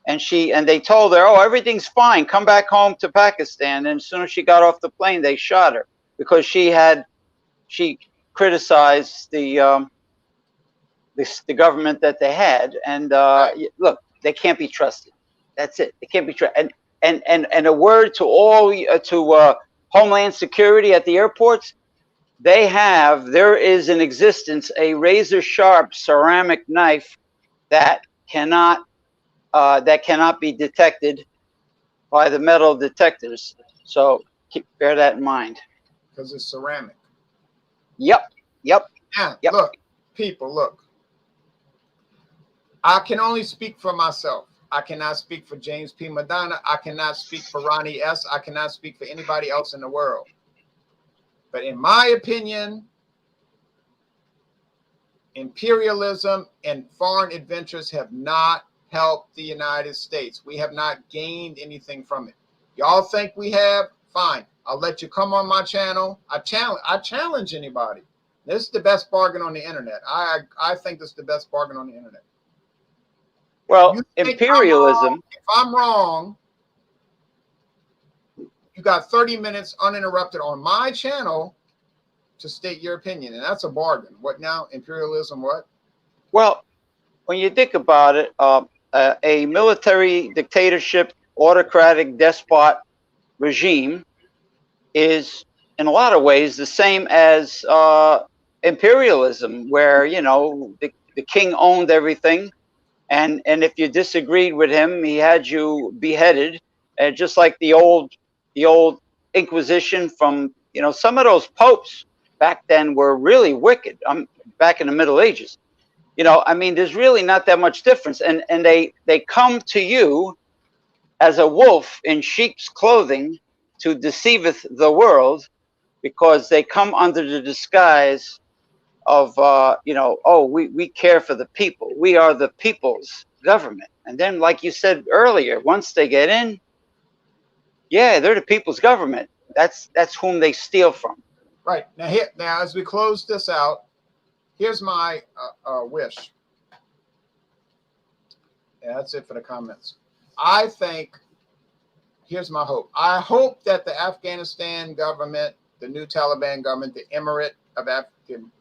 and they told her, "Oh, everything's fine. Come back home to Pakistan." And as soon as she got off the plane, they shot her because she criticized the government that they had. And look, they can't be trusted. That's it. They can't be trusted. And a word to all to Homeland Security at the airports. There is in existence a razor sharp ceramic knife that cannot be detected by the metal detectors. So bear that in mind. Because it's ceramic. Yep. Look, people, look. I can only speak for myself. I cannot speak for James P. Madonna. I cannot speak for Ronnie S. I cannot speak for anybody else in the world. But in my opinion, imperialism and foreign adventures have not helped the United States. We have not gained anything from it. Y'all think we have? Fine. I'll let you come on my channel. I challenge anybody. This is the best bargain on the internet. I think this is the best bargain on the internet. Well, imperialism. If I'm wrong, you got 30 minutes uninterrupted on my channel to state your opinion, and that's a bargain. What now? Imperialism, what? Well, when you think about it, a military dictatorship, autocratic despot regime is, in a lot of ways, the same as imperialism, where, you know, the king owned everything, and if you disagreed with him, he had you beheaded, just like the old Inquisition from, you know, some of those popes back then were really wicked. Back in the Middle Ages, you know, I mean, there's really not that much difference, and they come to you as a wolf in sheep's clothing to deceiveth the world, because they come under the disguise of you know, oh, we care for the people, we are the people's government. And then, like you said earlier, once they get in, yeah, they're the people's government. That's whom they steal from. Right. Now as we close this out, here's my wish. Yeah, that's it for the comments. I think, here's my hope. I hope that the Afghanistan government, the new Taliban government, the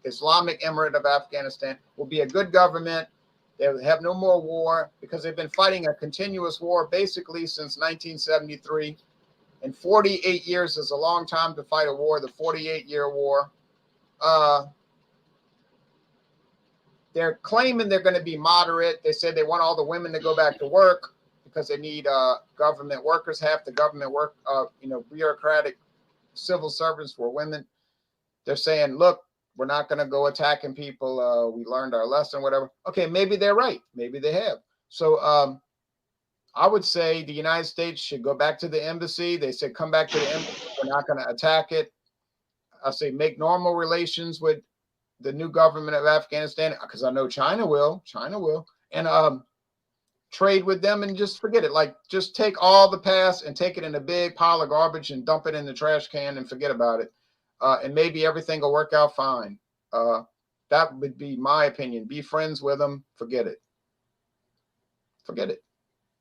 Islamic Emirate of Afghanistan, will be a good government. They'll have no more war, because they've been fighting a continuous war basically since 1973. And 48 years is a long time to fight a war, the 48-year war. They're claiming they're going to be moderate. They said they want all the women to go back to work because they need government workers. Half the government bureaucratic civil servants were women. They're saying, look, we're not going to go attacking people. We learned our lesson, whatever. Okay, maybe they're right. Maybe they have. So I would say the United States should go back to the embassy. They said, come back to the embassy. We're not going to attack it. I say, make normal relations with the new government of Afghanistan, because I know China will. China will. And trade with them and just forget it. Like, just take all the past and take it in a big pile of garbage and dump it in the trash can and forget about it. And maybe everything will work out fine. That would be my opinion. Be friends with them. Forget it. Forget it.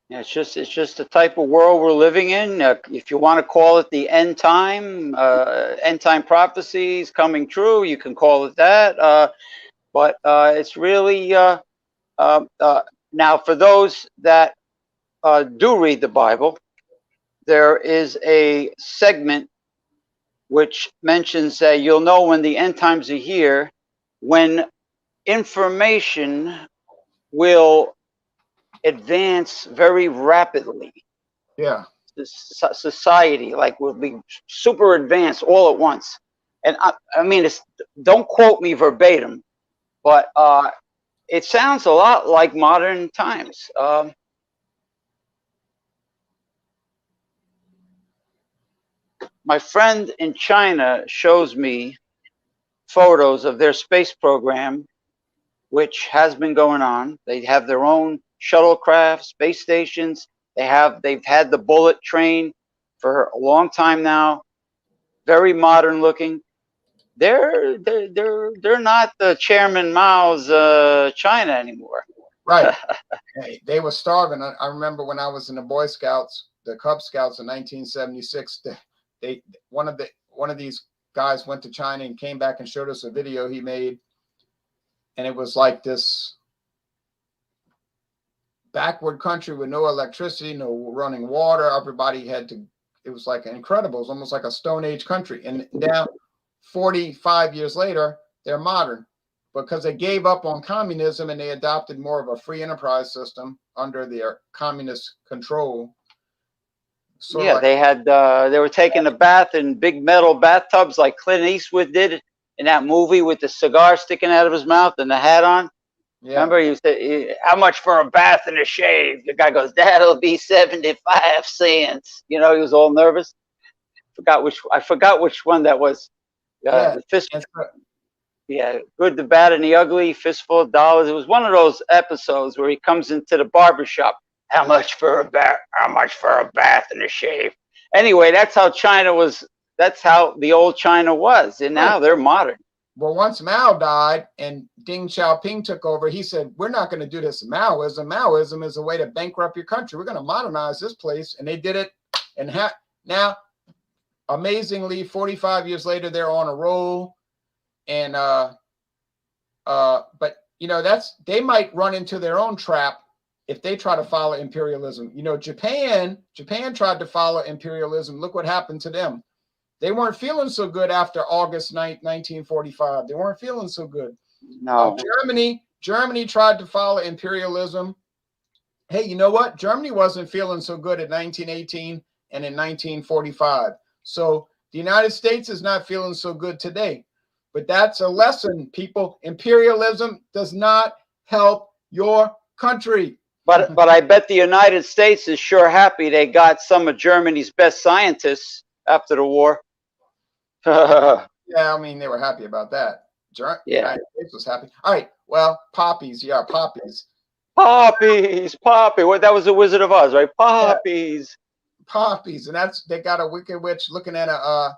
Yeah, it's just the type of world we're living in. If you want to call it the end time prophecies coming true, you can call it that. But it's really now for those that do read the Bible, there is a segment which mentions that you'll know when the end times are here, when information will advance very rapidly. Yeah. Society will be super advanced all at once. And I mean, don't quote me verbatim, but it sounds a lot like modern times. My friend in China shows me photos of their space program, which has been going on. They have their own shuttlecraft, space stations. They've had the bullet train for a long time now. Very modern looking. They're not the Chairman Mao's China anymore. Right. They were starving. I remember when I was in the Boy Scouts, the Cub Scouts in 1976. One of these guys went to China and came back and showed us a video he made, and it was like this backward country with no electricity, no running water. Everybody it was like incredible. It was almost like a Stone Age country. And now 45 years later, they're modern because they gave up on communism and they adopted more of a free enterprise system under their communist control. Yeah, they were taking a bath in big metal bathtubs like Clint Eastwood did in that movie with the cigar sticking out of his mouth and the hat on. Yeah. Remember, he said, "How much for a bath and a shave?" The guy goes, "That'll be 75 cents." He was all nervous. I forgot which one that was. The fist. Yeah, Good, the Bad, and the Ugly, Fistful of Dollars. It was one of those episodes where he comes into the barbershop. How much for a bath? How much for a bath and a shave? Anyway, that's how China was. That's how the old China was, and now they're modern. Well, once Mao died and Deng Xiaoping took over, he said, "We're not going to do this Maoism. Maoism is a way to bankrupt your country. We're going to modernize this place," and they did it. And now, amazingly, 45 years later, they're on a roll. And but they might run into their own trap if they try to follow imperialism. Japan tried to follow imperialism. Look what happened to them. They weren't feeling so good after August 9th, 1945. They weren't feeling so good. No. Germany tried to follow imperialism. Hey, you know what? Germany wasn't feeling so good in 1918 and in 1945. So the United States is not feeling so good today. But that's a lesson, people. Imperialism does not help your country. But I bet the United States is sure happy they got some of Germany's best scientists after the war. Yeah, I mean, they were happy about that. The United States was happy. All right, well, poppies. Yeah, poppies. Poppy. What, that was the Wizard of Oz, right? Poppies. Yeah. Poppies. And they got a wicked witch looking at a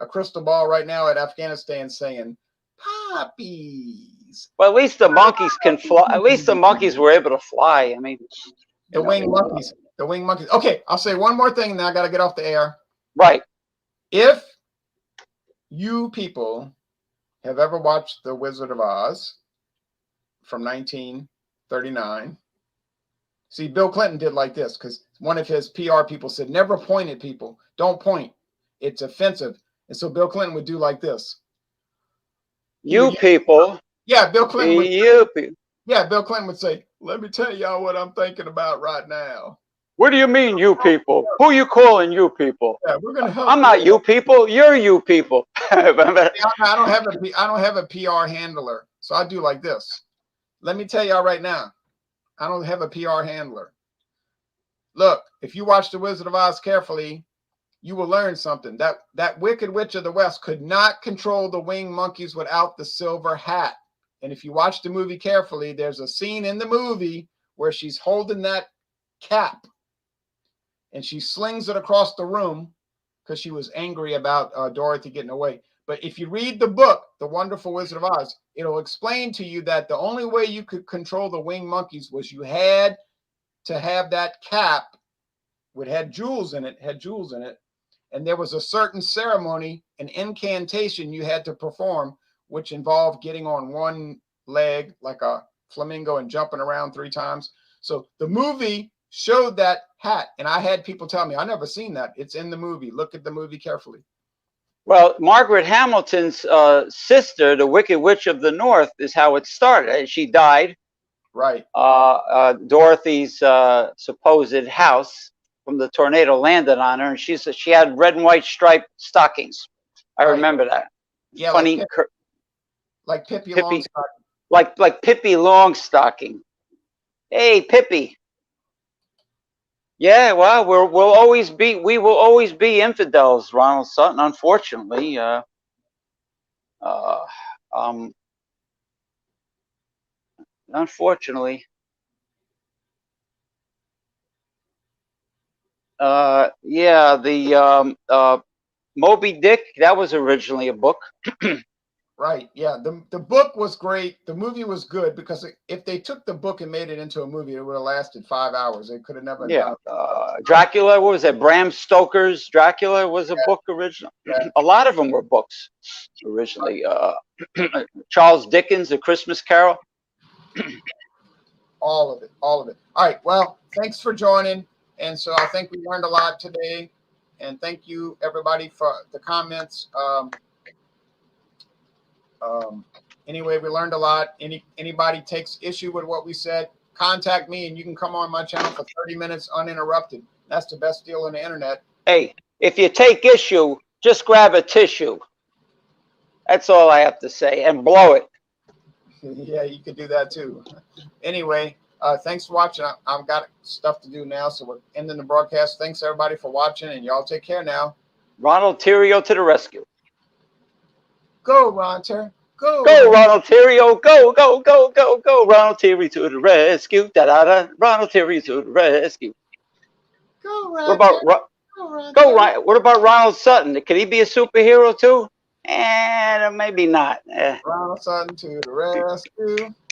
crystal ball right now at Afghanistan saying, poppies. Well, at least the monkeys can fly. At least the monkeys were able to fly. I mean, the winged monkeys. Okay, I'll say one more thing and then I got to get off the air. Right. If you people have ever watched The Wizard of Oz from 1939, see, Bill Clinton did like this because one of his PR people said, never point at people. Don't point. It's offensive. And so Bill Clinton would do like this. People. Yeah, Bill Clinton would. Yeah, Bill Clinton would say, "Let me tell y'all what I'm thinking about right now." What do you mean, you people? Who you calling you people? Yeah, we're gonna help. I'm not you people. You're you people. I don't have a PR handler, so I do like this. Let me tell y'all right now, I don't have a PR handler. Look, if you watch The Wizard of Oz carefully, you will learn something. That Wicked Witch of the West could not control the winged monkeys without the silver hat. And if you watch the movie carefully, there's a scene in the movie where she's holding that cap and she slings it across the room because she was angry about Dorothy getting away. But if you read the book, The Wonderful Wizard of Oz, it'll explain to you that the only way you could control the winged monkeys was you had to have that cap, which had jewels in it, and there was a certain ceremony, an incantation you had to perform, which involved getting on one leg like a flamingo and jumping around 3 times. So the movie showed that hat, and I had people tell me, I never seen that. It's in the movie. Look at the movie carefully. Well, Margaret Hamilton's sister, the Wicked Witch of the North, is how it started. She died. Right. Dorothy's supposed house from the tornado landed on her, and she had red and white striped stockings. I remember that. Yeah, funny, like Pippi Longstocking. Like Pippi Longstocking. Hey, Pippi. Yeah, well, we will always be infidels, Ronald Sutton. Unfortunately, unfortunately. Yeah, the Moby Dick, that was originally a book. Right. Yeah. The book was great. The movie was good because if they took the book and made it into a movie, it would have lasted 5 hours. They could have never done it. Dracula, what was that? Bram Stoker's Dracula was a book originally. Yeah. A lot of them were books originally. Charles Dickens, A Christmas Carol. All of it. All right. Well, thanks for joining. And so I think we learned a lot today. And thank you, everybody, for the comments. Anyway, we learned a lot. Anybody takes issue with what we said, contact me and you can come on my channel for 30 minutes uninterrupted. That's the best deal on the internet. Hey, if you take issue, just grab a tissue. That's all I have to say, and blow it. Yeah, you could do that too. Anyway, thanks for watching. I've got stuff to do now, so we're ending the broadcast. Thanks everybody for watching, and y'all take care now. Ronald Theriot to the rescue. Go, Ron Terry. Go. Go, Ronald Theriot. Go, go, go, go, go. Ronald Theriot to the rescue. Da-da-da. Ronald Theriot to the rescue. Go, Ron. What about Ronald Sutton? Can he be a superhero too? Maybe not. Ronald Sutton to the rescue.